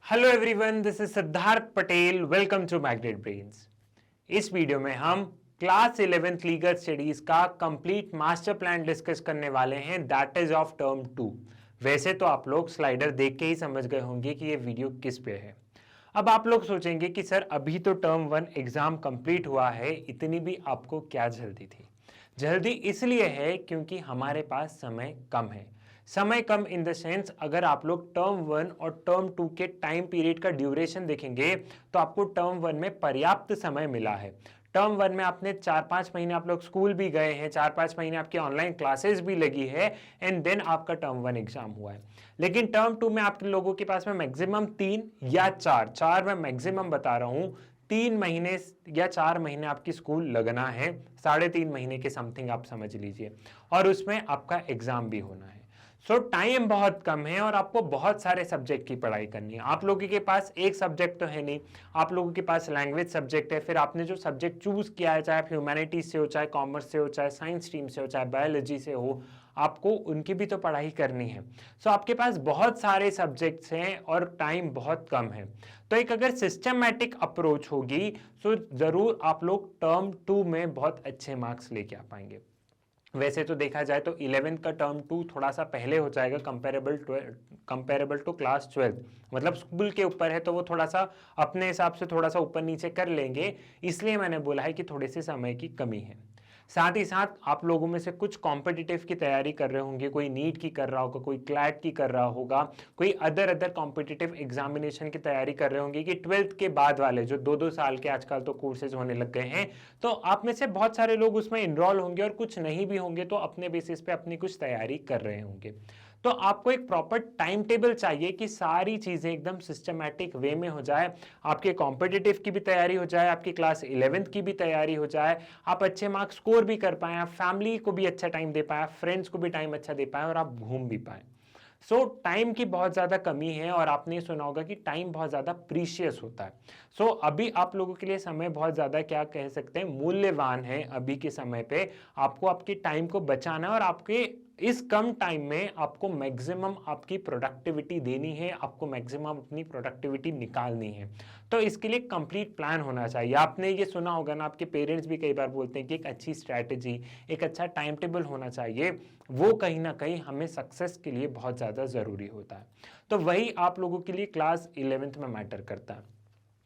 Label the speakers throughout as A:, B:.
A: Hello everyone, this is Siddharth Patel. Welcome to magnet brains. इस video में हम क्लास 11th लीगल स्टडीज का complete master plan discuss करने वाले हैं, दैट इज ऑफ टर्म 2। वैसे तो आप लोग स्लाइडर देख के ही समझ गए होंगे कि ये वीडियो किस पे है। अब आप लोग सोचेंगे कि सर अभी तो टर्म 1 एग्जाम कंप्लीट हुआ है, इतनी भी आपको क्या जल्दी थी? जल्दी इसलिए है क्योंकि हमारे पास समय कम है। समय कम इन द सेंस, अगर आप लोग टर्म 1 और टर्म 2 के टाइम पीरियड का ड्यूरेशन देखेंगे तो आपको टर्म 1 में पर्याप्त समय मिला है। टर्म 1 में आपने 4-5 महीने आप लोग स्कूल भी गए हैं, 4-5 महीने आपकी ऑनलाइन क्लासेस भी लगी है, एंड देन आपका टर्म 1 एग्जाम हुआ है। लेकिन टर्म 2 में आप लोगों के पास में मैक्सिमम 3 या 4 मैं मैक्सिमम बता रहा हूं, 3 महीने या 4 महीने आपकी स्कूल लगना है, 3.5 महीने के समथिंग आप समझ लीजिए, और उसमें आपका एग्जाम भी होना है। सो टाइम बहुत कम है और आपको बहुत सारे सब्जेक्ट की पढ़ाई करनी है। आप लोगों के पास एक सब्जेक्ट तो है नहीं, आप लोगों के पास लैंग्वेज सब्जेक्ट है, फिर आपने जो सब्जेक्ट चूज किया है, चाहे आप ह्यूमैनिटीज से हो, चाहे कॉमर्स से हो, चाहे साइंस स्ट्रीम से हो, चाहे बायोलॉजी से हो, आपको उनकी भी तो पढ़ाई करनी है। सो आपके पास बहुत सारे सब्जेक्ट्स हैं और टाइम बहुत कम है। तो एक अगर सिस्टमैटिक अप्रोच होगी तो जरूर आप लोग टर्म 2 में बहुत अच्छे मार्क्स लेके आ पाएंगे। वैसे तो देखा जाए तो 11th का टर्म 2 थोड़ा सा पहले हो जाएगा कंपेरेबल टू क्लास 12, मतलब स्कूल के ऊपर है तो वो थोड़ा सा अपने हिसाब से थोड़ा सा ऊपर नीचे कर लेंगे, इसलिए मैंने बोला है कि थोड़े से समय की कमी है। साथ ही साथ आप लोगों में से कुछ कॉम्पिटिटिव की तैयारी कर रहे होंगे, कोई नीट की कर रहा होगा, कोई क्लैट की कर रहा होगा, कोई अदर कॉम्पिटिटिव एग्जामिनेशन की तैयारी कर रहे होंगे कि 12th के बाद वाले जो 2-2 साल के आजकल तो कोर्सेज होने लग गए हैं, तो आप में से बहुत सारे लोग उसमें इनरोल होंगे और कुछ नहीं भी होंगे तो अपने बेसिस पे अपनी कुछ तैयारी कर रहे होंगे। तो आपको एक प्रॉपर टाइम टेबल चाहिए कि सारी चीजें एकदम सिस्टमैटिक वे में हो जाए, आपके कॉम्पिटिटिव की भी तैयारी हो जाए, आपकी क्लास 11th की भी तैयारी हो जाए, आप अच्छे मार्क्स स्कोर भी कर पाए, आप फैमिली को भी अच्छा टाइम दे पाए, फ्रेंड्स को भी टाइम अच्छा दे पाए और आप घूम भी पाए। सो टाइम की बहुत ज्यादा कमी है और आपने सुना होगा कि टाइम बहुत ज्यादा प्रीशियस होता है। सो अभी आप लोगों के लिए समय बहुत ज्यादा क्या कह सकते हैं, मूल्यवान है। अभी के समय पे आपको आपके टाइम को बचाना है और आपके इस कम टाइम में आपको मैक्सिमम आपकी प्रोडक्टिविटी देनी है, आपको मैक्सिमम अपनी प्रोडक्टिविटी निकालनी है। तो इसके लिए कंप्लीट प्लान होना चाहिए। आपने ये सुना होगा ना, आपके पेरेंट्स भी कई बार बोलते हैं कि एक अच्छी स्ट्रैटेजी, एक अच्छा टाइम टेबल होना चाहिए, वो कहीं ना कहीं हमें सक्सेस के लिए बहुत ज़्यादा ज़रूरी होता है। तो वही आप लोगों के लिए क्लास 11th में मैटर करता है।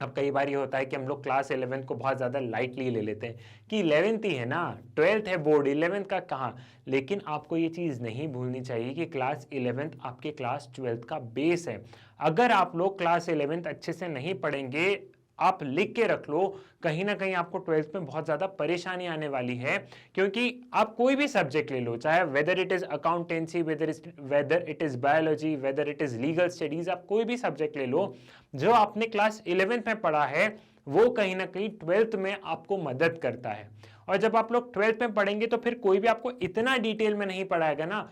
A: अब कई बार ये होता है कि हम लोग क्लास 11th को बहुत ज़्यादा लाइटली ले लेते हैं कि 11th ही है ना, 12th है बोर्ड, 11th का कहाँ। लेकिन आपको ये चीज़ नहीं भूलनी चाहिए कि क्लास 11th आपके क्लास 12th का बेस है। अगर आप लोग क्लास 11th अच्छे से नहीं पढ़ेंगे, आप लिख के रख लो, कहीं ना कहीं आपको 12th में बहुत ज्यादा परेशानी आने वाली है। क्योंकि आप कोई भी सब्जेक्ट ले लो, चाहे whether it is accountancy, whether it is biology, whether it is legal studies, आप कोई भी सब्जेक्ट ले लो, जो आपने क्लास 11th में पढ़ा है वो कहीं ना कहीं 12th में आपको मदद करता है। और जब आप लोग 12th में पढ़ेंगे तो फिर कोई भी आपको इतना डिटेल में नहीं पढ़ाएगा ना।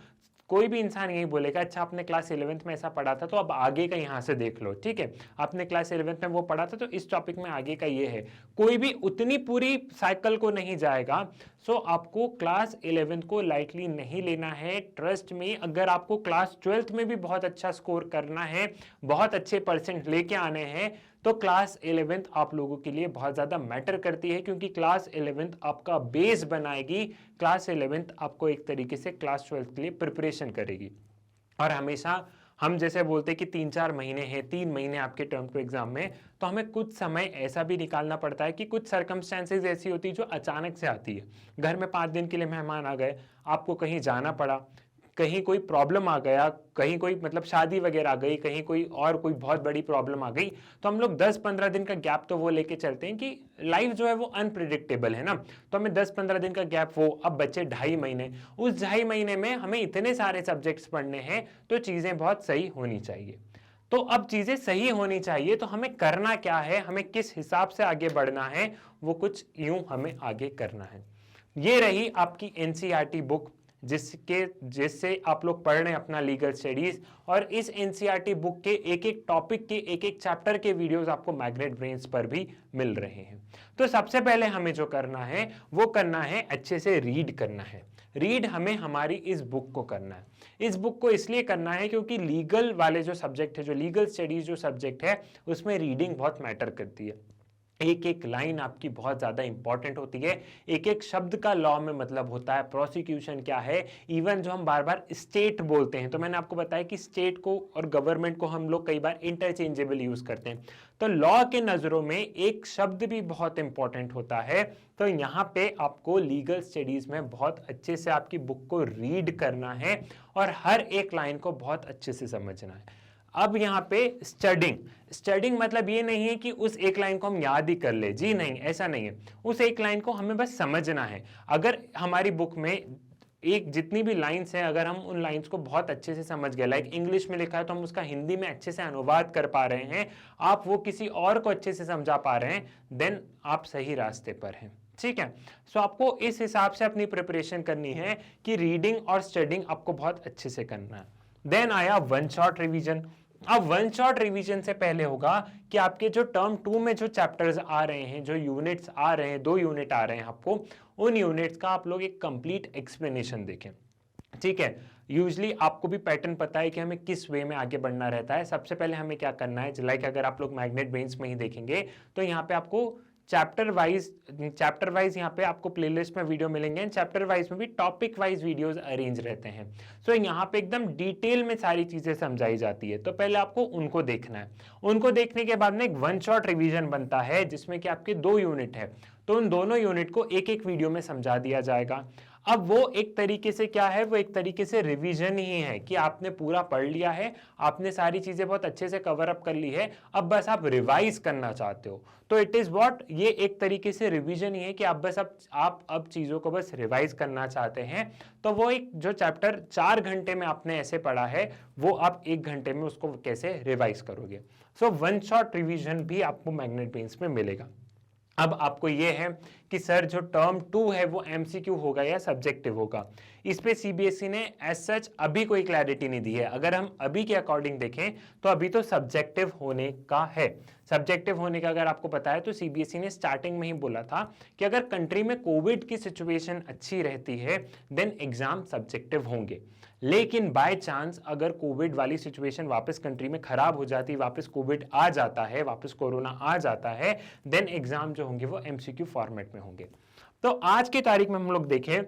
A: कोई भी इंसान यही बोलेगा, अच्छा आपने क्लास 11th में ऐसा पढ़ा था तो अब आगे का यहां से देख लो, ठीक है, आपने क्लास 11th में वो पढ़ा था तो इस टॉपिक में आगे का ये है। कोई भी उतनी पूरी साइकिल को नहीं जाएगा। सो आपको क्लास 11th को लाइटली नहीं लेना है। ट्रस्ट में, अगर आपको क्लास 12th में भी बहुत अच्छा स्कोर करना है, बहुत अच्छे परसेंट लेके आने हैं, तो क्लास 11th आप लोगों के लिए बहुत ज्यादा मैटर करती है, क्योंकि क्लास 11th आपका बेस बनाएगी। क्लास 11th आपको एक तरीके से क्लास 12th के लिए प्रिपरेशन करेगी। और हमेशा हम जैसे बोलते हैं कि 3-4 महीने हैं, 3 महीने आपके टर्म 2 एग्जाम में, तो हमें कुछ समय ऐसा भी निकालना पड़ता है कि कुछ सर्कमस्टेंसेज ऐसी होती है जो अचानक से आती है। घर में 5 दिन के लिए मेहमान आ गए, आपको कहीं जाना पड़ा, कहीं कोई प्रॉब्लम आ गया, कहीं कोई मतलब शादी वगैरह आ गई, कहीं कोई और कोई बहुत बड़ी प्रॉब्लम आ गई, तो हम लोग 10-15 दिन का गैप तो वो लेके चलते हैं कि लाइफ जो है वो अनप्रिडिक्टेबल है ना। तो हमें 10-15 दिन का गैप, वो अब बचे 2.5 महीने, उस 2.5 महीने में हमें इतने सारे सब्जेक्ट्स पढ़ने हैं तो चीजें बहुत सही होनी चाहिए। तो अब चीजें सही होनी चाहिए तो हमें करना क्या है, हमें किस हिसाब से आगे बढ़ना है, वो कुछ यूं हमें आगे करना है। ये रही आपकी एनसीईआरटी बुक, जिससे आप लोग पढ़ रहे हैं अपना लीगल स्टडीज। और इस एनसीईआरटी बुक के एक एक टॉपिक के एक एक चैप्टर के वीडियोस आपको मैग्नेट ब्रेन्स पर भी मिल रहे हैं। तो सबसे पहले हमें जो करना है वो करना है अच्छे से रीड करना है। रीड हमें हमारी इस बुक को करना है। इस बुक को इसलिए करना है क्योंकि लीगल वाले जो सब्जेक्ट है, जो लीगल स्टडीज जो सब्जेक्ट है, उसमें रीडिंग बहुत मैटर करती है। एक एक लाइन आपकी बहुत ज़्यादा इंपॉर्टेंट होती है, एक एक शब्द का लॉ में मतलब होता है, प्रोसिक्यूशन क्या है, इवन जो हम बार बार स्टेट बोलते हैं, तो मैंने आपको बताया कि स्टेट को और गवर्नमेंट को हम लोग कई बार इंटरचेंजेबल यूज करते हैं, तो लॉ के नज़रों में एक शब्द भी बहुत इंपॉर्टेंट होता है। तो यहाँ पे आपको लीगल स्टडीज में बहुत अच्छे से आपकी बुक को रीड करना है और हर एक लाइन को बहुत अच्छे से समझना है। अब यहाँ पे स्टडिंग मतलब ये नहीं है कि उस एक लाइन को हम याद ही कर ले, जी नहीं, ऐसा नहीं है। उस एक लाइन को हमें बस समझना है। अगर हमारी बुक में एक जितनी भी लाइंस हैं, अगर हम उन लाइंस को बहुत अच्छे से समझ गए, लाइक इंग्लिश में लिखा है तो हम उसका हिंदी में अच्छे से अनुवाद कर पा रहे हैं, आप वो किसी और को अच्छे से समझा पा रहे हैं, देन आप सही रास्ते पर हैं। ठीक है, सो आपको इस हिसाब से अपनी प्रिपरेशन करनी है कि रीडिंग और स्टडिंग आपको बहुत अच्छे से करना है। देन आया वन शॉट रिवीजन। अब वन शॉट रिवीजन से पहले होगा कि आपके जो टर्म 2 में जो चैप्टर्स आ रहे हैं, जो यूनिट्स आ रहे हैं, 2 यूनिट आ रहे हैं आपको, उन यूनिट्स का आप लोग एक कंप्लीट एक्सप्लेनेशन देखें। ठीक है, यूजली आपको भी पैटर्न पता है कि हमें किस वे में आगे बढ़ना रहता है। सबसे पहले हमें क्या करना है, लाइक अगर आप लोग मैग्नेट ब्रेन्स में ही देखेंगे तो यहाँ पे आपको चैप्टर वाइज यहाँ पे आपको प्लेलिस्ट में वीडियो मिलेंगे, चैप्टर वाइज में भी टॉपिक वाइज वीडियोस अरेंज रहते हैं। सो यहाँ पे एकदम डिटेल में सारी चीजें समझाई जाती है, तो पहले आपको उनको देखना है। उनको देखने के बाद में एक वन शॉट रिवीजन बनता है जिसमें कि आपके 2 यूनिट है, तो उन दोनों यूनिट को एक एक वीडियो में समझा दिया जाएगा। अब वो एक तरीके से क्या है, वो एक तरीके से रिवीजन ही है कि आपने पूरा पढ़ लिया है, आपने सारी चीजें बहुत अच्छे से कवर अप कर ली है, अब बस आप रिवाइज करना चाहते हो, तो इट इज व्हाट, ये एक तरीके से रिवीजन ही है कि आप बस आप अब चीजों को बस रिवाइज करना चाहते हैं। तो वो एक जो चैप्टर 4 घंटे में आपने ऐसे पढ़ा है, वो आप 1 घंटे में उसको कैसे रिवाइज करोगे। सो वन शॉट रिवीजन भी आपको मैग्नेट ब्रेन्स में मिलेगा। अब आपको ये है कि सर जो टर्म 2 है वो एमसीक्यू होगा या सब्जेक्टिव होगा, इस पे सीबीएसई ने एज सच अभी कोई क्लैरिटी नहीं दी है। अगर हम अभी के अकॉर्डिंग देखें तो अभी तो सब्जेक्टिव होने का है। सब्जेक्टिव होने का अगर आपको पता है तो सीबीएसई ने स्टार्टिंग में ही बोला था कि अगर कंट्री में कोविड की सिचुएशन अच्छी रहती है देन एग्जाम सब्जेक्टिव होंगे, लेकिन बाय चांस अगर कोविड वाली सिचुएशन वापस कंट्री में खराब हो जाती, वापस कोविड आ जाता है, वापस कोरोना आ जाता है, देन एग्जाम जो होंगे वो एमसीक्यू फॉर्मेट में होंगे। तो आज की तारीख में हम लोग देखें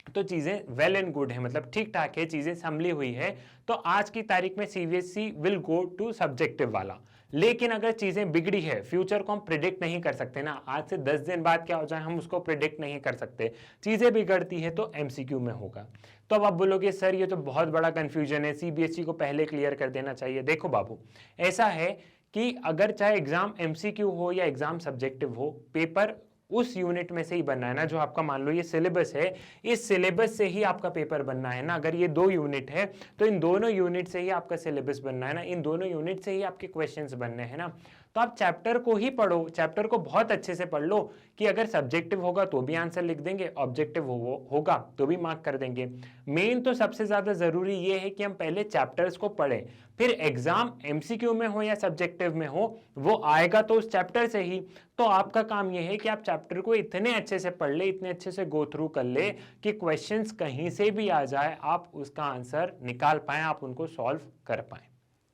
A: तो चीजें वेल एंड गुड है, मतलब ठीक ठाक है, चीजें संभली हुई है। तो आज की तारीख में CBSE will go to subjective वाला, लेकिन अगर चीजें बिगड़ी है, फ्यूचर को हम प्रिडिक्ट नहीं कर सकते ना, आज से 10 दिन बाद क्या हो जाए हम उसको प्रिडिक्ट नहीं कर सकते, चीजें बिगड़ती है तो एमसीक्यू में होगा। तो अब आप बोलोगे सर ये तो बहुत बड़ा कंफ्यूजन है, सीबीएसई को पहले क्लियर कर देना चाहिए। देखो बाबू, ऐसा है कि अगर चाहे एग्जाम एमसीक्यू हो या एग्जाम सब्जेक्टिव हो, पेपर उस यूनिट में से ही बनना है ना, जो आपका मान लो ये सिलेबस है, इस सिलेबस से ही आपका पेपर बनना है ना। अगर ये 2 यूनिट है तो इन दोनों यूनिट से ही आपका सिलेबस बनना है ना, इन दोनों यूनिट से ही आपके क्वेश्चंस बनने हैं ना। तो आप चैप्टर को ही पढ़ो, चैप्टर को बहुत अच्छे से पढ़ लो कि अगर सब्जेक्टिव होगा तो भी आंसर लिख देंगे, ऑब्जेक्टिव होगा तो भी मार्क कर देंगे। मेन तो सबसे ज्यादा जरूरी ये है कि हम पहले चैप्टर्स को पढ़ें, फिर एग्जाम एमसीक्यू में हो या सब्जेक्टिव में हो वो आएगा तो उस चैप्टर से ही। तो आपका काम यह है कि आप चैप्टर को इतने अच्छे से पढ़ ले, इतने अच्छे से गो थ्रू कर ले कि क्वेश्चंस कहीं से भी आ जाए आप उसका आंसर निकाल पाए, आप उनको सॉल्व कर पाए।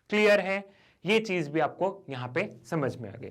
A: क्लियर है, ये चीज भी आपको यहाँ पे समझ में आ गई।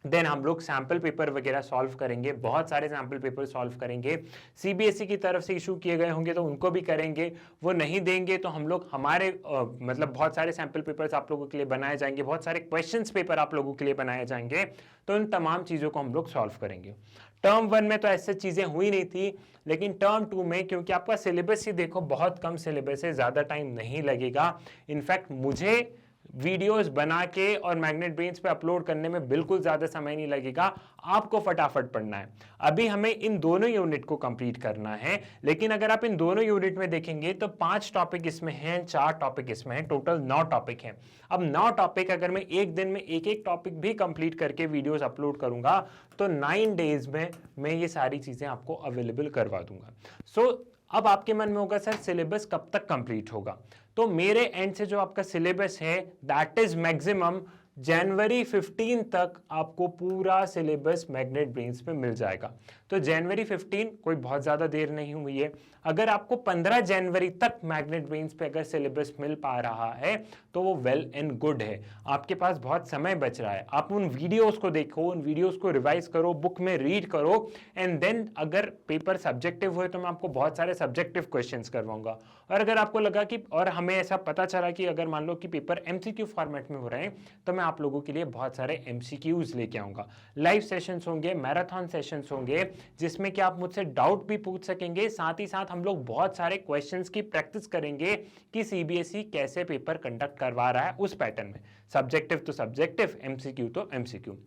A: देन हम लोग सैंपल पेपर वगैरह सॉल्व करेंगे, बहुत सारे सैंपल पेपर सॉल्व करेंगे, सीबीएसई की तरफ से इशू किए गए होंगे तो उनको भी करेंगे, वो नहीं देंगे तो हम लोग हमारे मतलब बहुत सारे सैंपल पेपर्स आप लोगों के लिए बनाए जाएंगे, बहुत सारे क्वेश्चंस पेपर आप लोगों के लिए बनाए जाएंगे, तो उन तमाम चीज़ों को हम लोग सॉल्व करेंगे। टर्म 1 में तो ऐसी चीज़ें हुई नहीं थी, लेकिन टर्म 2 में क्योंकि आपका सिलेबस ही देखो बहुत कम सिलेबस है, ज़्यादा टाइम नहीं लगेगा। इनफैक्ट मुझे वीडियोस बना के और मैग्नेट ब्रेन्स पे अपलोड करने में बिल्कुल ज्यादा समय नहीं लगेगा, आपको फटाफट पढ़ना है। अभी हमें इन दोनों यूनिट को कंप्लीट करना है, लेकिन अगर आप इन दोनों यूनिट में देखेंगे तो 5 टॉपिक इसमें हैं, 4 टॉपिक इसमें हैं, टोटल 9 टॉपिक हैं। अब 9 टॉपिक अगर मैं एक दिन में एक एक टॉपिक भी कंप्लीट करके वीडियोस अपलोड करूंगा तो 9 डेज में मैं ये सारी चीजें आपको अवेलेबल करवा दूंगा। सो अब आपके मन में होगा सर सिलेबस कब तक कंप्लीट होगा, तो मेरे एंड से जो आपका सिलेबस है दैट इज मैक्सिमम जनवरी 15 तक आपको पूरा सिलेबस मैग्नेट ब्रेन्स पे मिल जाएगा। तो तो जनवरी 15 कोई बहुत ज़्यादा देर नहीं हुई है। अगर आपको 15 जनवरी तक मैग्नेट ब्रेन्स पे अगर सिलेबस मिल पा रहा है तो वो वेल एंड गुड है, आपके पास बहुत समय बच रहा है। आप उन वीडियोस को देखो, उन वीडियोस को रिवाइज करो, बुक में रीड करो, एंड देन अगर पेपर सब्जेक्टिव हुए तो मैं आपको बहुत सारे सब्जेक्टिव क्वेश्चंस करवाऊंगा। और अगर आपको लगा कि, और हमें ऐसा पता चला कि अगर मान लो कि पेपर एमसीक्यू फॉर्मेट में हो रहे हैं, तो मैं आप लोगों के लिए बहुत सारे एमसीक्यूज लेके आऊंगा। लाइव सेशंस होंगे, मैराथन सेशंस होंगे, जिसमें कि आप मुझसे डाउट भी पूछ सकेंगे। साथ ही साथ हम लोग बहुत सारे क्वेश्चंस की प्रैक्टिस करेंगे कि सीबीएसई कैसे पेपर कंडक्ट करवा रहा है उस पैटर्न में। सब्जेक्टिव तो सब्जेक्टिव, एमसीक्यू तो एमसीक्यू।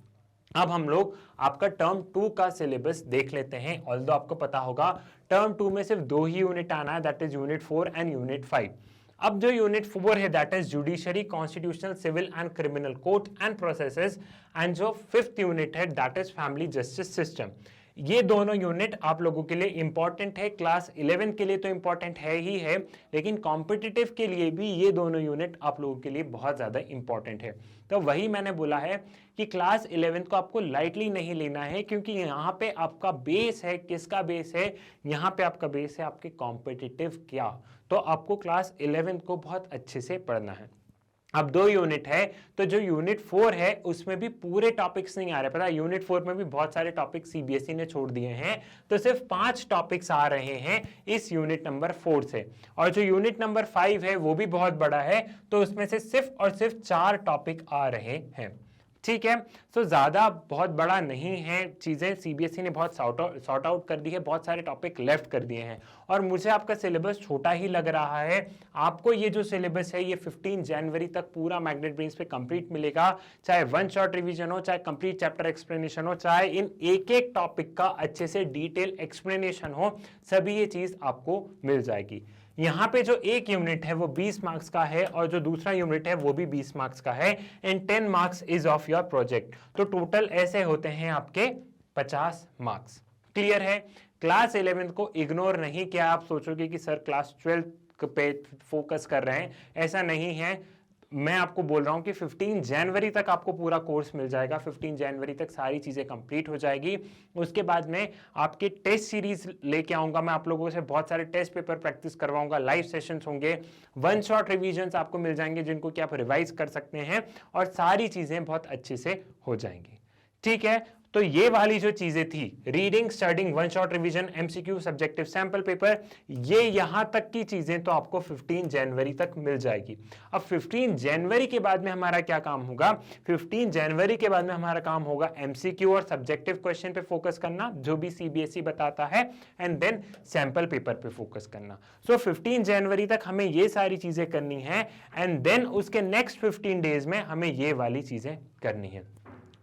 A: अब हम लोग आपका टर्म 2 का सिलेबस देख लेते हैं। ऑल्दो आपको पता होगा टर्म 2 में सिर्फ 2 ही यूनिट आना है, that is unit 4 and unit 5। अब जो यूनिट 4 है that is judiciary, constitutional, civil and criminal court and processes, and जो 5th यूनिट है that is family justice system. ये दोनों यूनिट आप लोगों के लिए इंपॉर्टेंट है। क्लास 11 के लिए तो इंपॉर्टेंट है ही है, लेकिन कॉम्पिटिटिव के लिए भी ये दोनों यूनिट आप लोगों के लिए बहुत ज्यादा इंपॉर्टेंट है। तो वही मैंने बोला है कि क्लास 11 को आपको लाइटली नहीं लेना है, क्योंकि यहाँ पे आपका बेस है, किसका बेस है, यहाँ पे आपका बेस है आपके कॉम्पिटिटिव क्या। तो आपको क्लास 11 को बहुत अच्छे से पढ़ना है। अब 2 यूनिट है, तो जो यूनिट 4 है उसमें भी पूरे टॉपिक्स नहीं आ रहे। पता है यूनिट 4 में भी बहुत सारे टॉपिक सीबीएसई ने छोड़ दिए हैं, तो सिर्फ 5 टॉपिक्स आ रहे हैं इस यूनिट नंबर 4 से। और जो यूनिट नंबर 5 है वो भी बहुत बड़ा है, तो उसमें से सिर्फ और सिर्फ 4 टॉपिक आ रहे हैं। ठीक है, तो ज्यादा बहुत बड़ा नहीं है चीजें, सीबीएसई ने बहुत सॉर्ट आउट कर दी है, बहुत सारे टॉपिक लेफ्ट कर दिए हैं। और मुझे आपका सिलेबस छोटा ही लग रहा है। आपको ये जो सिलेबस है ये 15 जनवरी तक पूरा मैग्नेट ब्रेन्स पे कंप्लीट मिलेगा, चाहे वन शॉट रिवीजन हो, चाहे कंप्लीट चैप्टर एक्सप्लेनेशन हो, चाहे इन एक एक टॉपिक का अच्छे से डिटेल एक्सप्लेनेशन हो, सभी ये चीज आपको मिल जाएगी। यहाँ पे जो एक यूनिट है वो 20 मार्क्स का है, और जो दूसरा यूनिट है वो भी 20 मार्क्स का है, and 10 marks is of your project. तो टोटल ऐसे होते हैं आपके 50 मार्क्स। क्लियर है? क्लास 11 को इग्नोर नहीं किया। आप सोचोगे कि सर क्लास 12 पे फोकस कर रहे हैं, ऐसा नहीं है। मैं आपको बोल रहा हूं कि 15 जनवरी तक आपको पूरा कोर्स मिल जाएगा। 15 जनवरी तक सारी चीजें कंप्लीट हो जाएगी। उसके बाद में आपके टेस्ट सीरीज लेके आऊंगा, मैं आप लोगों से बहुत सारे टेस्ट पेपर प्रैक्टिस करवाऊंगा, लाइव सेशंस होंगे, वन शॉट रिवीजन्स आपको मिल जाएंगे जिनको कि आप रिवाइज कर सकते हैं, और सारी चीजें बहुत अच्छे से हो जाएंगी। ठीक है, तो ये वाली जो चीजें थी, reading, studying, one shot revision, MCQ, subjective sample paper, ये यहां तक की चीजें तो आपको 15 जनवरी तक मिल जाएगी। अब 15 जनवरी के बाद में हमारा क्या काम होगा? 15 जनवरी के बाद में हमारा काम होगा एमसीक्यू और सब्जेक्टिव क्वेश्चन पे फोकस करना, जो भी सीबीएसई बताता है, एंड देन सैंपल पेपर पे फोकस करना। सो 15 जनवरी तक हमें ये सारी चीजें करनी है, एंड देन उसके नेक्स्ट 15 डेज में हमें ये वाली चीजें करनी है।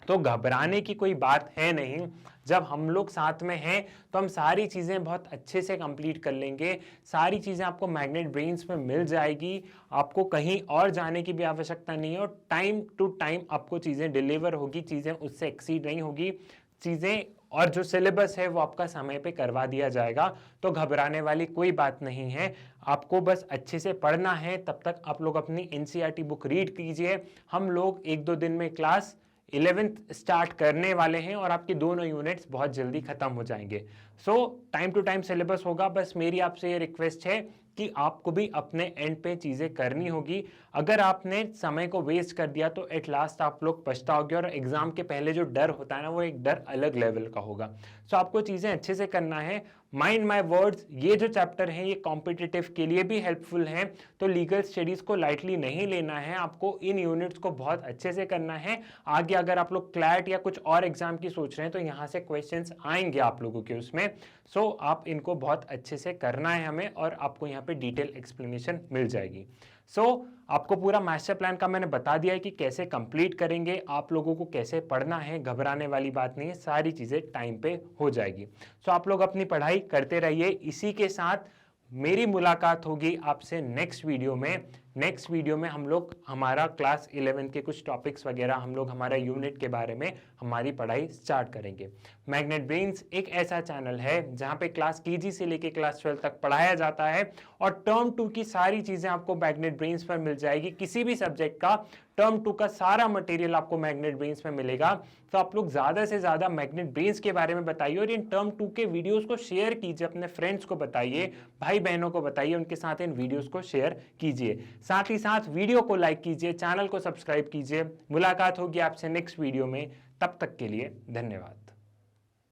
A: तो घबराने की कोई बात है नहीं। जब हम लोग साथ में हैं तो हम सारी चीज़ें बहुत अच्छे से कंप्लीट कर लेंगे। सारी चीज़ें आपको मैग्नेट ब्रेन्स में मिल जाएगी, आपको कहीं और जाने की भी आवश्यकता नहीं है, और टाइम टू टाइम आपको चीज़ें डिलीवर होगी, चीज़ें उससे एक्सीड नहीं होगी चीज़ें, और जो सिलेबस है वो आपका समय पे करवा दिया जाएगा। तो घबराने वाली कोई बात नहीं है, आपको बस अच्छे से पढ़ना है। तब तक आप लोग अपनी एनसीईआरटी बुक रीड कीजिए। हम लोग 1-2 दिन में क्लास 11th स्टार्ट करने वाले हैं, और आपके दोनों यूनिट्स बहुत जल्दी खत्म हो जाएंगे। So time to time syllabus होगा। बस मेरी आपसे ये रिक्वेस्ट है कि आपको भी अपने एंड पे चीज़ें करनी होगी। अगर आपने समय को वेस्ट कर दिया तो एट लास्ट आप लोग पछताओगे, और एग्जाम के पहले जो डर होता है ना, वो एक डर अलग लेवल का होगा। सो आपको चीज़ें अच्छे से करना है। माइंड माय वर्ड्स, ये जो चैप्टर है ये कॉम्पिटिटिव के लिए भी हेल्पफुल है, तो लीगल स्टडीज को लाइटली नहीं लेना है। आपको इन यूनिट्स को बहुत अच्छे से करना है। आगे अगर आप लोग क्लैट या कुछ और एग्जाम की सोच रहे हैं तो यहाँ से क्वेश्चंस आएंगे आप लोगों के उसमें। सो आप इनको बहुत अच्छे से करना है हमें, और आपको यहाँ पे डिटेल एक्सप्लेनेशन मिल जाएगी। आपको पूरा मास्टर प्लान का मैंने बता दिया है कि कैसे कंप्लीट करेंगे, आप लोगों को कैसे पढ़ना है। घबराने वाली बात नहीं है, सारी चीज़ें टाइम पे हो जाएगी। आप लोग अपनी पढ़ाई करते रहिए। इसी के साथ मेरी मुलाकात होगी आपसे नेक्स्ट वीडियो में। नेक्स्ट वीडियो में हम लोग हमारा क्लास 11 के कुछ टॉपिक्स वगैरह, हम लोग हमारा यूनिट के बारे में हमारी पढ़ाई स्टार्ट करेंगे। मैग्नेट ब्रेन्स एक ऐसा चैनल है जहां पे क्लास केजी से लेके क्लास 12 तक पढ़ाया जाता है, और टर्म 2 की सारी चीज़ें आपको मैग्नेट ब्रेन्स पर मिल जाएगी। किसी भी सब्जेक्ट का टर्म 2 का सारा मटेरियल आपको मैग्नेट ब्रेन्स में मिलेगा। तो आप लोग ज्यादा से ज्यादा मैग्नेट ब्रेन्स के बारे में बताइए और इन टर्म 2 के वीडियोस को शेयर कीजिए, अपने फ्रेंड्स को बताइए, भाई बहनों को बताइए, उनके साथ इन वीडियोस को शेयर कीजिए। साथ ही साथ वीडियो को लाइक कीजिए, चैनल को सब्सक्राइब कीजिए। मुलाकात होगी आपसे नेक्स्ट वीडियो में, तब तक के लिए धन्यवाद।